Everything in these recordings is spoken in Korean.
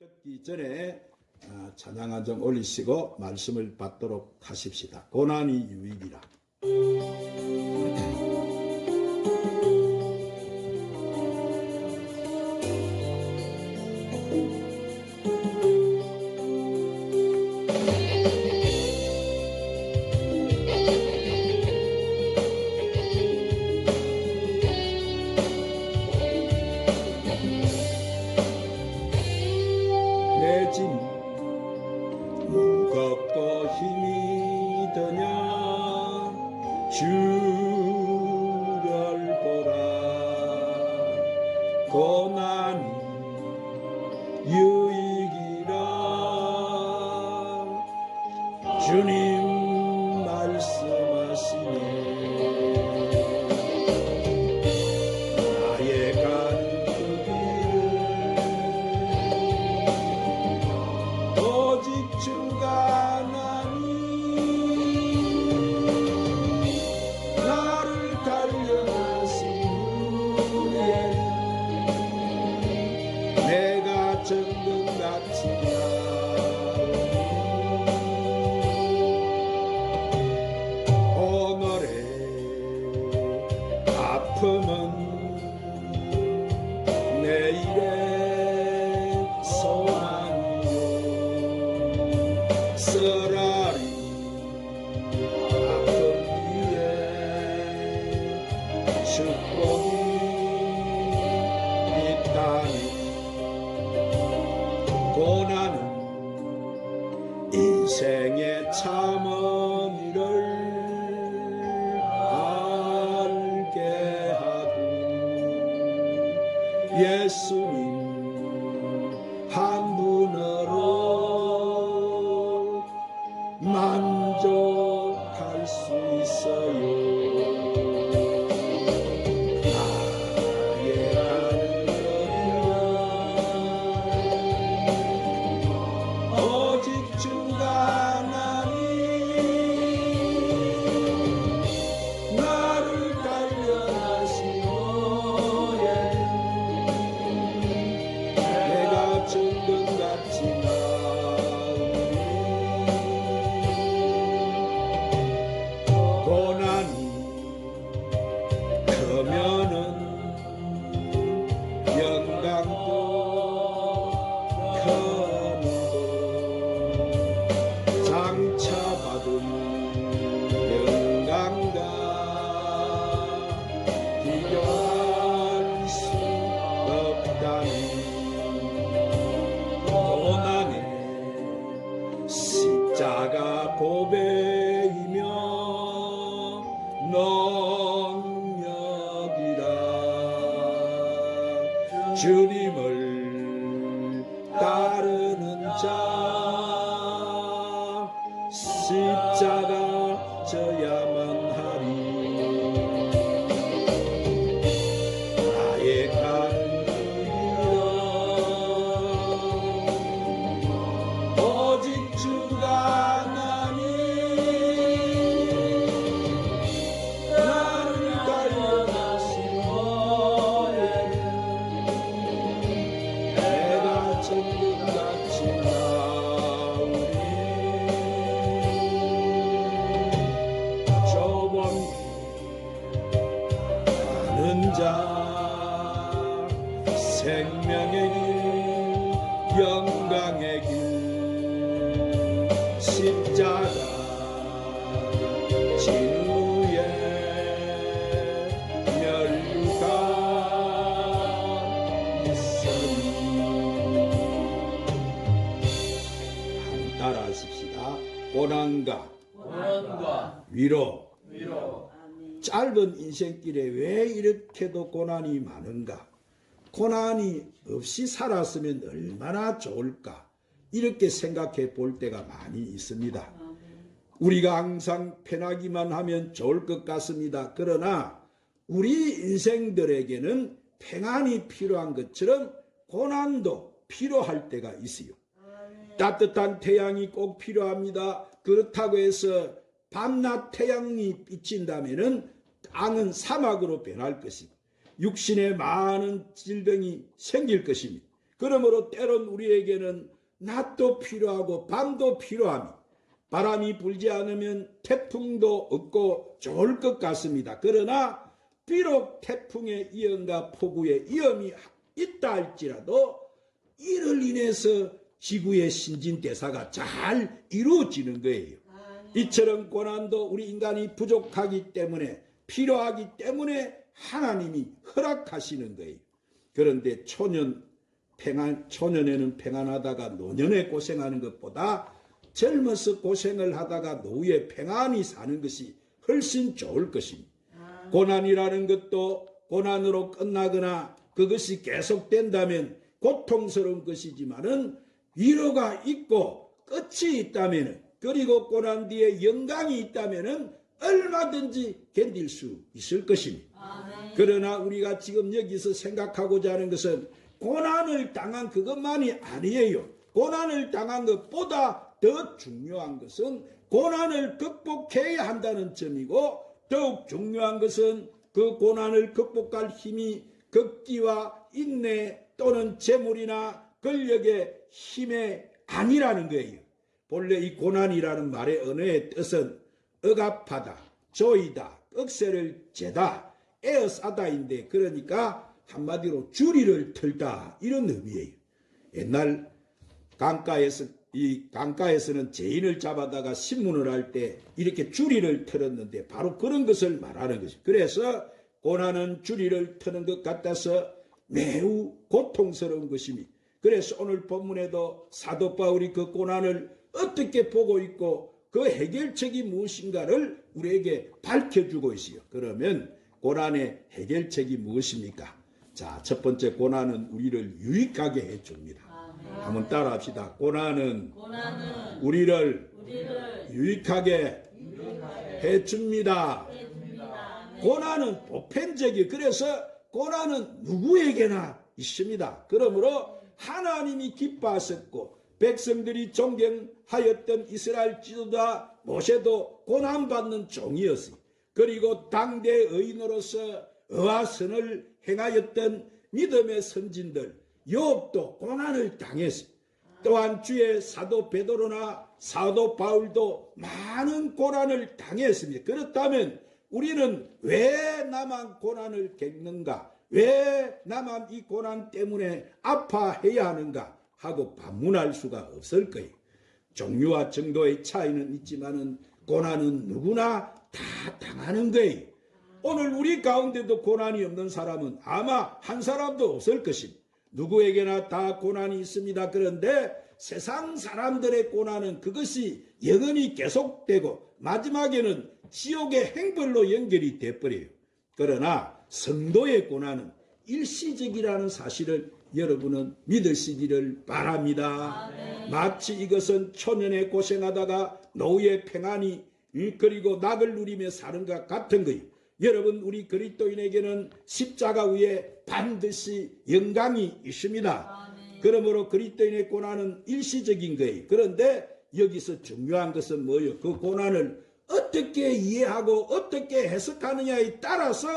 듣기 전에 찬양 한 점 올리시고 말씀을 받도록 하십시다. 고난이 유익이라. 내 짐 무겁고 힘이 드냐 주를 보라. 고난이 유익이라. 주님 말씀하시네. 나의 가는 그 길을 오직 주가 나니 나를 단련하신 후에 내가 정금같이 오늘의 아픔은 내일의 소망이요. 쓰라리 아픔 위에 축복이 있다니. 고난은 인생의 참 의미를 알게 하고 예수님 한 분으로 만족할 수 있어요. 나의 하늘은 오직 주가 나니 나를 단련하신 후에 내가 정금같이 나오니. 고난이 크면은 영광도 크는도 장차받은 영광과 비교할 수 없다니. 고난의 십자가 고백이며 능력이라. 주님을 따르는 자 십자가 져야만 하리. 나의 가는 길은 오직 주가 나니 나를 단련하신 후에 내가 정금같이 나오니. 좁은 가는 자 생명의 길 영광의 길 십자가 진우의 멸류가 있으니. 따라 하십시다. 고난과 위로. 짧은 인생길에 왜 이렇게도 고난이 많은가? 고난이 없이 살았으면 얼마나 좋을까? 이렇게 생각해 볼 때가 많이 있습니다. 우리가 항상 편하기만 하면 좋을 것 같습니다. 그러나 우리 인생들에게는 평안이 필요한 것처럼 고난도 필요할 때가 있어요. 따뜻한 태양이 꼭 필요합니다. 그렇다고 해서 밤낮 태양이 비친다면은 땅은 사막으로 변할 것이고 육신에 많은 질병이 생길 것입니다. 그러므로 때론 우리에게는 낮도 필요하고 밤도 필요하며 바람이 불지 않으면 태풍도 없고 좋을 것 같습니다. 그러나 비록 태풍의 위험과 폭우의 위험이 있다 할지라도 이를 인해서 지구의 신진대사가 잘 이루어지는 거예요. 이처럼 고난도 우리 인간이 부족하기 때문에 필요하기 때문에 하나님이 허락하시는 거예요. 그런데 초년에는 평안하다가 노년에 고생하는 것보다 젊어서 고생을 하다가 노후에 평안히 사는 것이 훨씬 좋을 것입니다. 고난이라는 것도 고난으로 끝나거나 그것이 계속된다면 고통스러운 것이지만은 위로가 있고 끝이 있다면, 그리고 고난 뒤에 영광이 있다면 얼마든지 견딜 수 있을 것입니다. 그러나 우리가 지금 여기서 생각하고자 하는 것은 고난을 당한 그것만이 아니에요. 고난을 당한 것보다 더 중요한 것은 고난을 극복해야 한다는 점이고, 더욱 중요한 것은 그 고난을 극복할 힘이 극기와 인내 또는 재물이나 권력의 힘에 아니라는 거예요. 본래 이 고난이라는 말의 언어의 뜻은 억압하다, 조이다, 억세를 재다, 에어싸다인데, 그러니까 한마디로 주리를 틀다, 이런 의미예요. 옛날 강가에서는 죄인을 잡아다가 신문을 할 때 이렇게 주리를 틀었는데 바로 그런 것을 말하는 것이죠. 그래서 고난은 주리를 트는 것 같아서 매우 고통스러운 것입니다. 그래서 오늘 본문에도 사도 바울이 그 고난을 어떻게 보고 있고 그 해결책이 무엇인가를 우리에게 밝혀주고 있어요. 그러면 고난의 해결책이 무엇입니까? 자, 첫 번째, 고난은 우리를 유익하게 해줍니다. 한번 따라합시다. 고난은 우리를 유익하게 해줍니다. 고난은 보편적이에요. 그래서 고난은 누구에게나 있습니다. 그러므로 하나님이 기뻐하셨고 백성들이 존경하였던 이스라엘 지도자 모세도 고난받는 종이었어요. 그리고 당대 의인으로서 의와 선을 행하였던 믿음의 선진들 욥도 고난을 당했어요. 또한 주의 사도 베드로나 사도 바울도 많은 고난을 당했습니다. 그렇다면 우리는 왜 나만 고난을 겪는가? 왜 나만 이 고난 때문에 아파해야 하는가? 하고 반문할 수가 없을 거예요. 종류와 정도의 차이는 있지만은 고난은 누구나 다 당하는 거예요. 오늘 우리 가운데도 고난이 없는 사람은 아마 한 사람도 없을 것입니다. 누구에게나 다 고난이 있습니다. 그런데 세상 사람들의 고난은 그것이 영원히 계속되고 마지막에는 지옥의 행벌로 연결이 돼버려요. 그러나 성도의 고난은 일시적이라는 사실을 여러분은 믿으시기를 바랍니다. 마치 이것은 초년에 고생하다가 노후에 평안이 그리고 낙을 누리며 사는 것 같은 거예요. 여러분, 우리 그리스도인에게는 십자가 위에 반드시 영광이 있습니다. 그러므로 그리스도인의 고난은 일시적인 거예요. 그런데 여기서 중요한 것은 뭐예요? 그 고난을 어떻게 이해하고 어떻게 해석하느냐에 따라서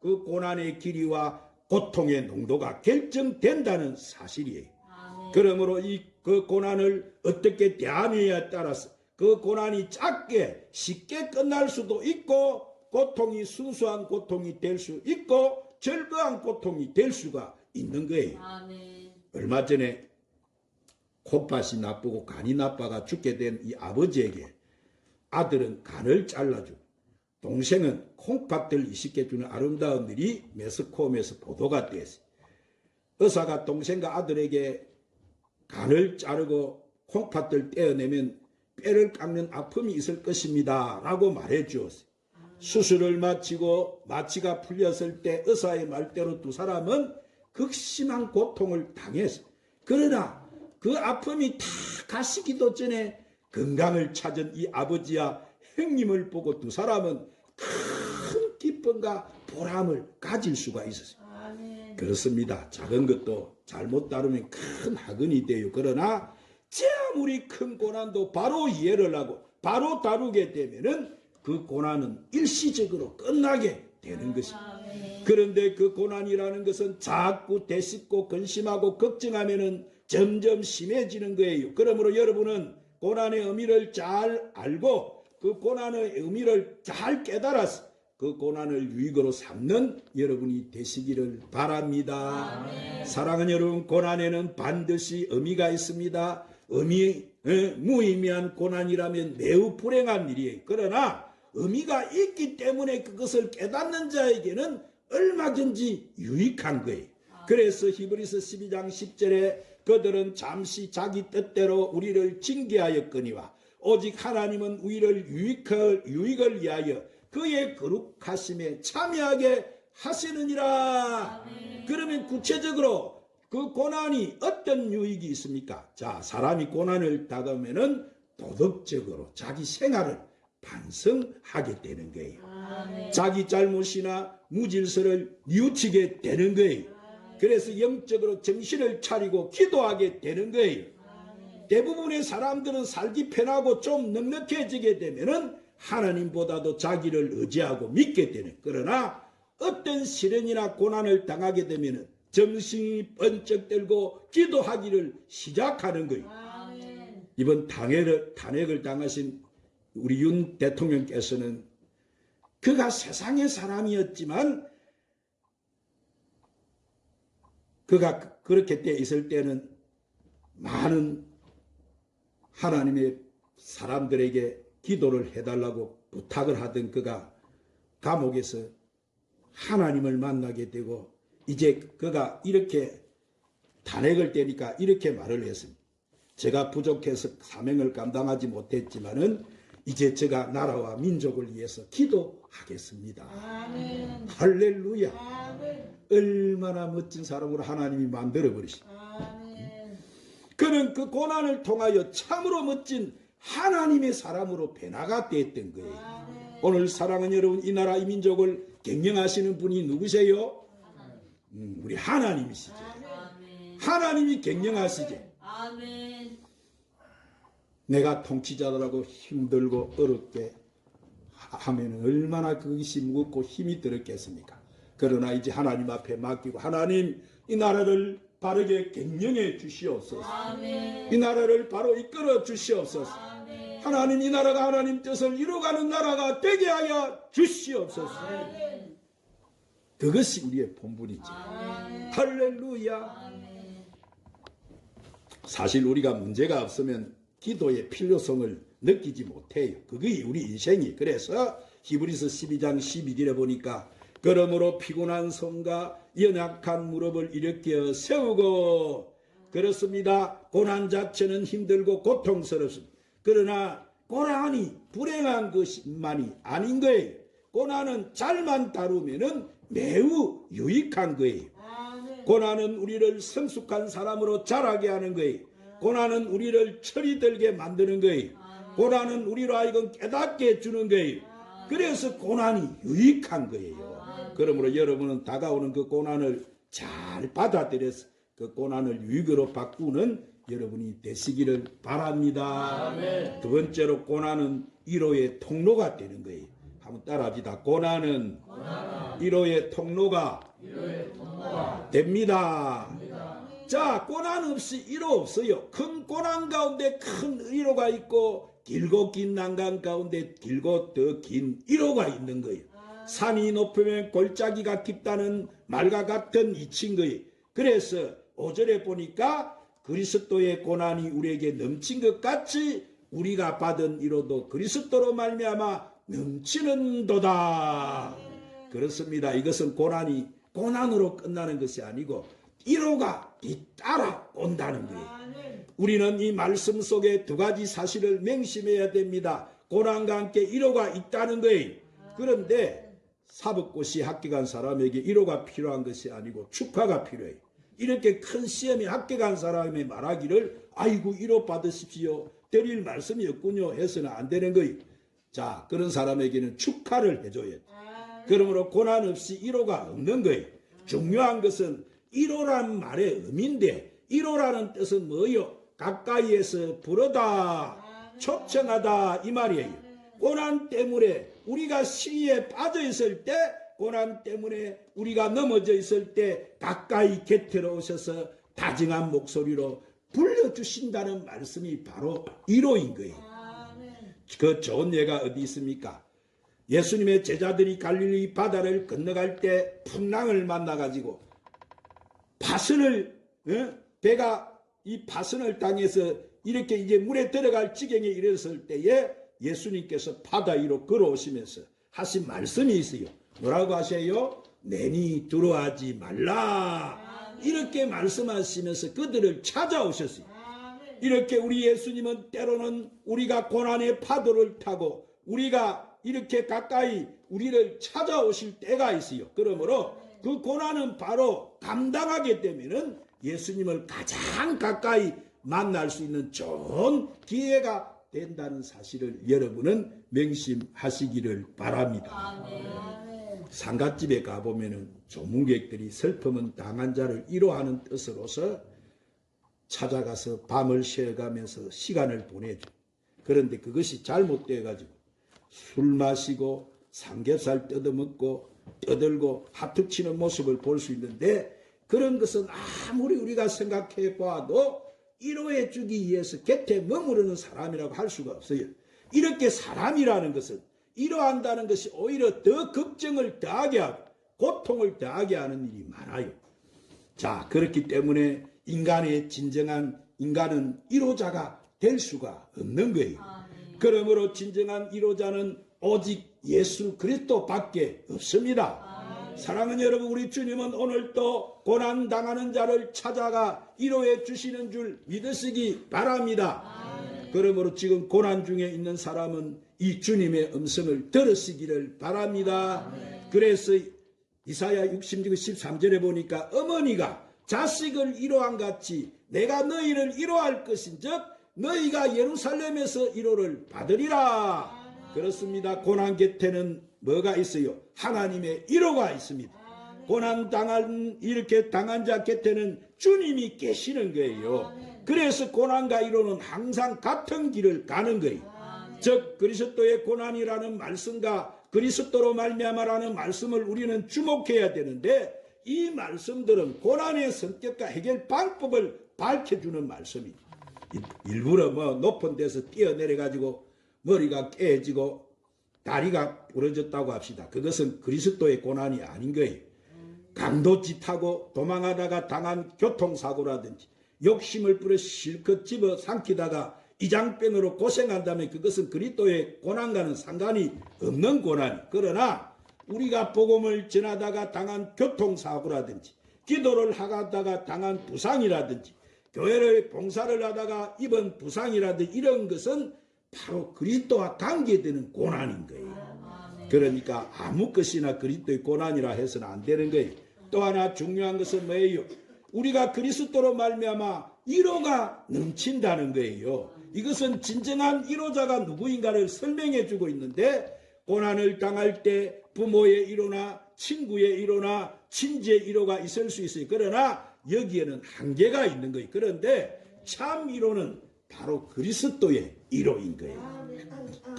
그 고난의 길이와 고통의 농도가 결정된다는 사실이에요. 그러므로 그 고난을 어떻게 대하느냐에 따라서 그 고난이 짧게 쉽게 끝날 수도 있고 고통이 순수한 고통이 될 수 있고 즐거운 고통이 될 수가 있는 거예요. 얼마 전에 콩팥이 나쁘고 간이 나빠가 죽게 된 이 아버지에게 아들은 간을 잘라주고 동생은 콩팥들 이식해주는 아름다운 일이 매스컴에서 보도가 됐어요. 의사가 동생과 아들에게 간을 자르고 콩팥들 떼어내면 뼈를 깎는 아픔이 있을 것입니다 라고 말해 주었어요. 수술을 마치고 마취가 풀렸을 때 의사의 말대로 두 사람은 극심한 고통을 당했어요. 그러나 그 아픔이 다 가시기도 전에 건강을 찾은 이 아버지와 형님을 보고 두 사람은 큰 기쁨과 보람을 가질 수가 있었어요. 그렇습니다. 작은 것도 잘못 다루면 큰 학원이 돼요. 그러나 아무리 큰 고난도 바로 이해를 하고 바로 다루게 되면은 그 고난은 일시적으로 끝나게 되는 것입니다. 그런데 그 고난이라는 것은 자꾸 되씹고 근심하고 걱정하면은 점점 심해지는 거예요. 그러므로 여러분은 고난의 의미를 잘 알고 그 고난의 의미를 잘 깨달아서 그 고난을 유익으로 삼는 여러분이 되시기를 바랍니다. 사랑하는 여러분, 고난에는 반드시 의미가 있습니다. 무의미한 고난이라면 매우 불행한 일이에요. 그러나 의미가 있기 때문에 그것을 깨닫는 자에게는 얼마든지 유익한 거예요. 그래서 히브리서 12장 10절에 그들은 잠시 자기 뜻대로 우리를 징계하였거니와 오직 하나님은 우리를 유익을 위하여 그의 거룩하심에 참여하게 하시느니라. 그러면 구체적으로 그 고난이 어떤 유익이 있습니까? 자, 사람이 고난을 당하면은 도덕적으로 자기 생활을 반성하게 되는 거예요. 자기 잘못이나 무질서를 뉘우치게 되는 거예요. 그래서 영적으로 정신을 차리고 기도하게 되는 거예요. 대부분의 사람들은 살기 편하고 좀 넉넉해지게 되면은 하나님보다도 자기를 의지하고 믿게 되는. 그러나 어떤 시련이나 고난을 당하게 되면은 정신이 번쩍 들고 기도하기를 시작하는 거예요. 이번 탄핵을 당하신 우리 윤 대통령께서는 그가 세상의 사람이었지만 그가 그렇게 때 있을 때는 많은 하나님의 사람들에게 기도를 해달라고 부탁을 하던 그가 감옥에서 하나님을 만나게 되고 이제 그가 이렇게 탄핵을 떼니까 이렇게 말을 했습니다. 제가 부족해서 사명을 감당하지 못했지만은 이제 제가 나라와 민족을 위해서 기도하겠습니다. 아멘. 할렐루야. 아멘. 얼마나 멋진 사람으로 하나님이 만들어버리십니다. 그는 그 고난을 통하여 참으로 멋진 하나님의 사람으로 변화가 됐던 거예요. 아멘. 오늘 사랑하는 여러분, 이 나라 이 민족을 경영하시는 분이 누구세요? 우리 하나님이시죠. 아멘. 하나님이 경영하시죠. 아멘. 내가 통치자들하고 힘들고 어렵게 하면 얼마나 그것이 무겁고 힘이 들었겠습니까? 그러나 이제 하나님 앞에 맡기고 하나님 이 나라를 바르게 경영해 주시옵소서. 아멘. 이 나라를 바로 이끌어 주시옵소서. 아멘. 하나님 이 나라가 하나님 뜻을 이루어가는 나라가 되게 하여 주시옵소서. 아멘. 그것이 우리의 본분이죠. 아멘. 할렐루야. 아멘. 사실 우리가 문제가 없으면 기도의 필요성을 느끼지 못해요. 그게 우리 인생이. 그래서 히브리서 12장 11절에 보니까 그러므로 피곤한 손과 연약한 무릎을 일으켜 세우고, 그렇습니다. 고난 자체는 힘들고 고통스럽습니다. 그러나 고난이 불행한 것만이 아닌 거예요. 고난은 잘만 다루면은 매우 유익한 거예요. 고난은 우리를 성숙한 사람으로 자라게 하는 거예요. 고난은 우리를 철이 들게 만드는 거예요. 고난은 우리로 하여금 깨닫게 해주는 거예요. 그래서 고난이 유익한 거예요. 그러므로 여러분은 다가오는 그 고난을 잘 받아들여서 그 고난을 유익으로 바꾸는 여러분이 되시기를 바랍니다. 아멘. 두 번째로 고난은 위로의 통로가 되는 거예요. 한번 따라합시다. 고난은 위로의 통로가 됩니다. 자, 고난 없이 위로 없어요. 큰 고난 가운데 큰 위로가 있고 길고 긴 난간 가운데 길고 더 긴 위로가 있는 거예요. 산이 높으면 골짜기가 깊다는 말과 같은 이치인 거예요. 그래서 5절에 보니까 그리스도의 고난이 우리에게 넘친 것 같이 우리가 받은 위로도 그리스도로 말미암아 넘치는도다. 그렇습니다. 이것은 고난이 고난으로 끝나는 것이 아니고 위로가 뒤따라 온다는 거예요. 우리는 이 말씀 속에 두 가지 사실을 맹심해야 됩니다. 고난과 함께 위로가 있다는 거예요. 그런데 사법고시 합격한 사람에게 위로가 필요한 것이 아니고 축하가 필요해요. 이렇게 큰 시험에 합격한 사람이 말하기를 아이고 위로 받으십시오, 드릴 말씀이었군요 해서는 안 되는 거예요. 자, 그런 사람에게는 축하를 해줘야 돼. 그러므로 고난 없이 위로가 없는 거예요. 중요한 것은 위로란 말의 의미인데, 위로라는 뜻은 뭐예요? 가까이에서 부르다, 초청하다 이 말이에요. 고난 때문에 우리가 시위에 빠져 있을 때 고난 때문에 우리가 넘어져 있을 때 가까이 곁으로 오셔서 다정한 목소리로 불러주신다는 말씀이 바로 위로인 거예요. 그 좋은 예가 어디 있습니까? 예수님의 제자들이 갈릴리 바다를 건너갈 때 풍랑을 만나가지고 파선을 배가 이 파선을 당해서 이렇게 이제 물에 들어갈 지경에 이르렀을 때에 예수님께서 바다 위로 걸어오시면서 하신 말씀이 있어요. 뭐라고 하세요? 내니 두려워하지 말라. 이렇게 말씀하시면서 그들을 찾아오셨어요. 이렇게 우리 예수님은 때로는 우리가 고난의 파도를 타고 우리가 이렇게 가까이 우리를 찾아오실 때가 있어요. 그러므로 그 고난은 바로 감당하게 되면은 예수님을 가장 가까이 만날 수 있는 좋은 기회가 된다는 사실을 여러분은 명심하시기를 바랍니다. 상갓집에 가보면은 조문객들이 슬픔은 당한 자를 위로하는 뜻으로서 찾아가서 밤을 새어가면서 시간을 보내죠. 그런데 그것이 잘못되어가지고 술 마시고 삼겹살 뜯어먹고 떠들고 하툭치는 모습을 볼 수 있는데, 그런 것은 아무리 우리가 생각해 봐도 위로해 주기 위해서 곁에 머무르는 사람이라고 할 수가 없어요. 이렇게 사람이라는 것은 위로한다는 것이 오히려 더 걱정을 더하게 하고 고통을 더하게 하는 일이 많아요. 자, 그렇기 때문에 인간의 진정한 인간은 위로자가 될 수가 없는 거예요. 그러므로 진정한 위로자는 오직 예수 그리스도밖에 없습니다. 사랑하는 여러분, 우리 주님은 오늘도 고난당하는 자를 찾아가 위로해 주시는 줄 믿으시기 바랍니다. 그러므로 지금 고난 중에 있는 사람은 이 주님의 음성을 들으시기를 바랍니다. 그래서 이사야 66장 13절에 보니까 어머니가 자식을 위로한 같이 내가 너희를 위로할 것인즉 너희가 예루살렘에서 위로를 받으리라. 그렇습니다. 고난 곁에는 뭐가 있어요? 하나님의 위로가 있습니다. 고난 이렇게 당한 자 곁에는 주님이 계시는 거예요. 그래서 고난과 위로는 항상 같은 길을 가는 거예요. 즉 그리스도의 고난이라는 말씀과 그리스도로 말미암아라는 말씀을 우리는 주목해야 되는데, 이 말씀들은 고난의 성격과 해결 방법을 밝혀주는 말씀입니다. 일부러 높은 데서 뛰어내려가지고 머리가 깨지고 다리가 부러졌다고 합시다. 그것은 그리스도의 고난이 아닌 거예요. 강도짓하고 도망하다가 당한 교통사고라든지 욕심을 부려 실컷 집어 삼키다가 이장병으로 고생한다면 그것은 그리스도의 고난과는 상관이 없는 고난. 그러나 우리가 복음을 전하다가 당한 교통사고라든지 기도를 하다가 당한 부상이라든지 교회를 봉사를 하다가 입은 부상이라든지 이런 것은 바로 그리스도와 관계되는 고난인 거예요. 그러니까 아무 것이나 그리스도의 고난이라 해서는 안 되는 거예요. 또 하나 중요한 것은 뭐예요? 우리가 그리스도로 말미암아 위로가 넘친다는 거예요. 이것은 진정한 위로자가 누구인가를 설명해 주고 있는데, 고난을 당할 때 부모의 위로나 친구의 위로나 친지의 위로가 있을 수 있어요. 그러나 여기에는 한계가 있는 거예요. 그런데 참 위로는 바로 그리스도의 위로인 거예요.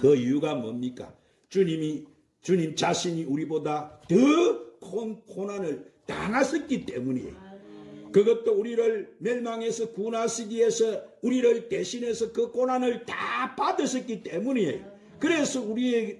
그 이유가 뭡니까? 주님 자신이 우리보다 더 고난을 당하셨기 때문이에요. 그것도 우리를 멸망해서 구원하시기 위해서 우리를 대신해서 그 고난을 다 받으셨기 때문이에요. 그래서 우리의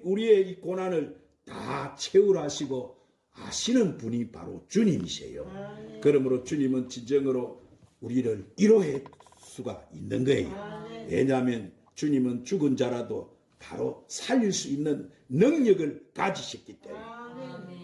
이 고난을 다 채울하시고 아시는 분이 바로 주님이세요. 그러므로 주님은 진정으로 우리를 위로할 수가 있는 거예요. 왜냐하면 주님은 죽은 자라도 바로 살릴 수 있는 능력을 가지셨기 때문에.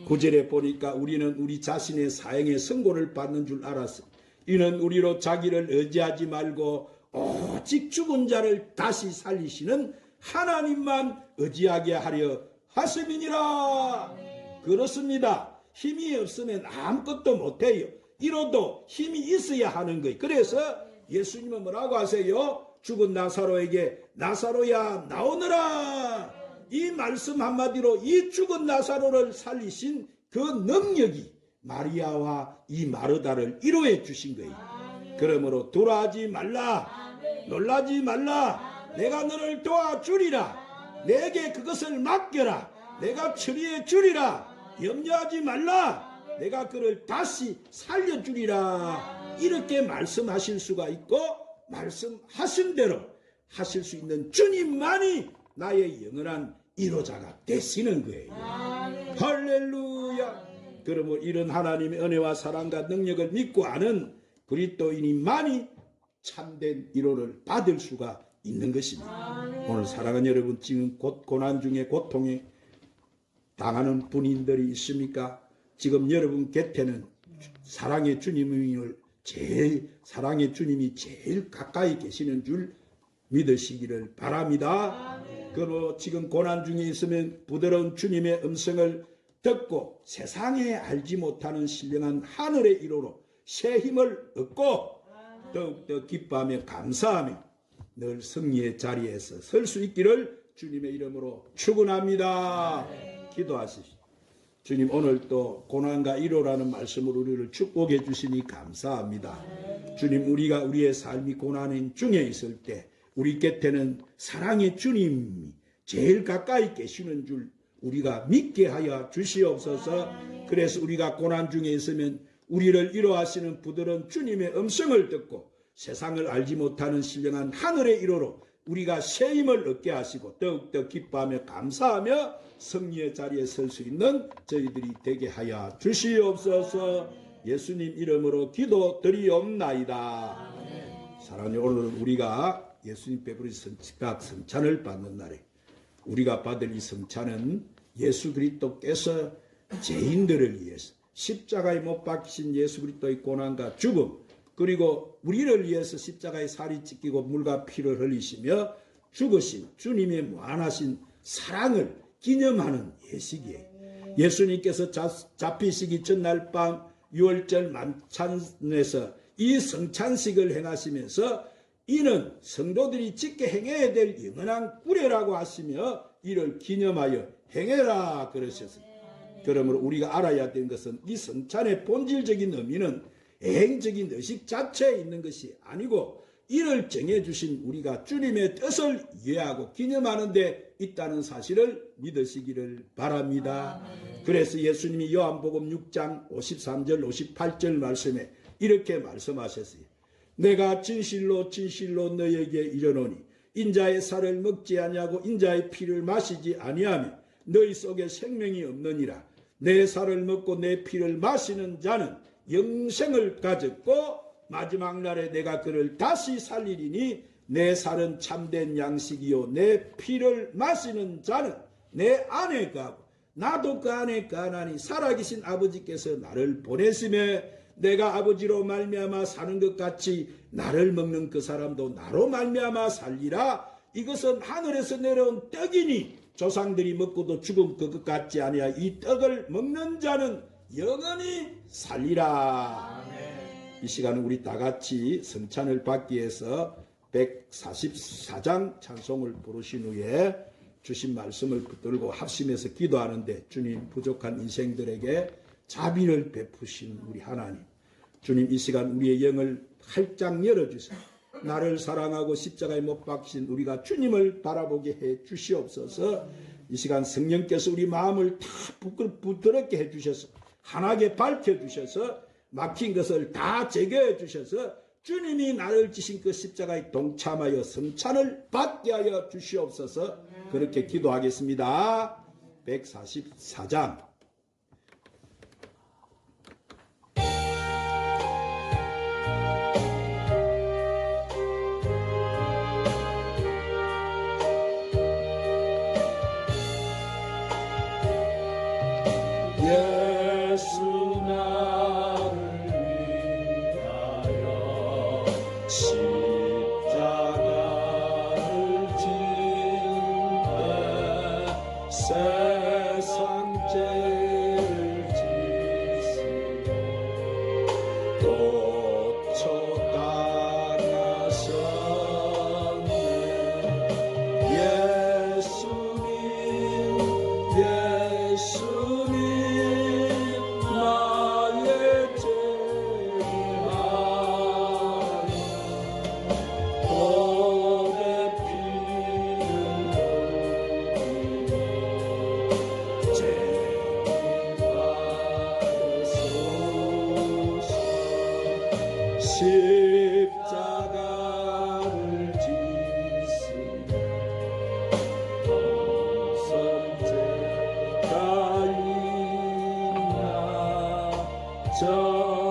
9절에 보니까 우리는 우리 자신의 사형의 선고를 받는 줄 알았어. 이는 우리로 자기를 의지하지 말고 오직 죽은 자를 다시 살리시는 하나님만 의지하게 하려 하심이니라. 그렇습니다. 힘이 없으면 아무것도 못해요. 이로도 힘이 있어야 하는 거예요. 그래서 예수님은 뭐라고 하세요? 죽은 나사로에게 나사로야 나오너라. 이 말씀 한마디로 이 죽은 나사로를 살리신 그 능력이 마리아와 이 마르다를 위로해 주신 거예요. 그러므로 두려워하지 말라. 놀라지 말라. 내가 너를 도와주리라. 내게 그것을 맡겨라. 내가 처리해 주리라. 염려하지 말라. 내가 그를 다시 살려주리라. 이렇게 말씀하실 수가 있고, 말씀하신 대로 하실 수 있는 주님만이 나의 영원한 이로자가 되시는 거예요. 할렐루야. 그러므로 이런 하나님의 은혜와 사랑과 능력을 믿고 아는 그리스도인이만이 참된 위로를 받을 수가 있는 것입니다. 오늘 사랑하는 여러분, 지금 고난 중에 고통에 당하는 분인들이 있습니까? 지금 여러분 곁에는 사랑의 주님이 제일 가까이 계시는 줄 믿으시기를 바랍니다. 그리고 지금 고난 중에 있으면 부드러운 주님의 음성을 듣고 세상에 알지 못하는 신령한 하늘의 위로로 새 힘을 얻고 더욱더 기뻐하며 감사하며 늘 승리의 자리에서 설 수 있기를 주님의 이름으로 축원합니다. 기도하십시오. 주님, 오늘 또 고난과 위로라는 말씀으로 우리를 축복해 주시니 감사합니다. 주님, 우리가 우리의 삶이 고난 중에 있을 때 우리 곁에는 사랑의 주님이 제일 가까이 계시는 줄 우리가 믿게 하여 주시옵소서. 그래서 우리가 고난 중에 있으면 우리를 위로하시는 부드러운 주님의 음성을 듣고 세상을 알지 못하는 신령한 하늘의 위로로 우리가 새 힘을 얻게 하시고 더욱더 기뻐하며 감사하며 승리의 자리에 설 수 있는 저희들이 되게 하여 주시옵소서. 예수님 이름으로 기도드리옵나이다. 사랑하는 오늘 우리가 예수님 베푸신 성찬을 받는 날에 우리가 받을 이 성찬은 예수 그리스도께서 죄인들을 위해서 십자가에 못 박히신 예수 그리스도의 고난과 죽음, 그리고 우리를 위해서 십자가에 살이 찢기고 물과 피를 흘리시며 죽으신 주님의 무한하신 사랑을 기념하는 예식이에요. 예수님께서 잡히시기 전날 밤 유월절 만찬에서 이 성찬식을 행하시면서 이는 성도들이 지켜 행해야 될 영원한 구례라고 하시며 이를 기념하여 행해라 그러셨습니다. 그러므로 우리가 알아야 되는 것은 이 성찬의 본질적인 의미는 애행적인 의식 자체에 있는 것이 아니고 이를 정해주신 우리가 주님의 뜻을 이해하고 기념하는 데 있다는 사실을 믿으시기를 바랍니다. 그래서 예수님이 요한복음 6장 53절 58절 말씀에 이렇게 말씀하셨어요. 내가 진실로 진실로 너에게 이르노니 인자의 살을 먹지 아니하고 인자의 피를 마시지 아니하면 너희 속에 생명이 없느니라. 내 살을 먹고 내 피를 마시는 자는 영생을 가졌고 마지막 날에 내가 그를 다시 살리리니 내 살은 참된 양식이요 내 피를 마시는 자는 내 안에 가고 나도 그 안에 가나니 살아계신 아버지께서 나를 보내심에 내가 아버지로 말미암아 사는 것 같이 나를 먹는 그 사람도 나로 말미암아 살리라. 이것은 하늘에서 내려온 떡이니 조상들이 먹고도 죽은 그것 같지 아니하. 이 떡을 먹는 자는 영원히 살리라. 아멘. 이 시간은 우리 다 같이 성찬을 받기 위해서 144장 찬송을 부르신 후에 주신 말씀을 붙들고 합심해서 기도하는데 주님 부족한 인생들에게 자비를 베푸신 우리 하나님, 주님 이 시간 우리의 영을 활짝 열어주세요. 나를 사랑하고 십자가에 못 박히신 우리가 주님을 바라보게 해 주시옵소서. 이 시간 성령께서 우리 마음을 다 부드럽게 해 주셔서 환하게 밝혀 주셔서 막힌 것을 다 제거해 주셔서 주님이 나를 지신 그 십자가에 동참하여 성찬을 받게 하여 주시옵소서. 그렇게 기도하겠습니다. 144장 예수 나를 위하여 십자가를 지는데 세상 죄 저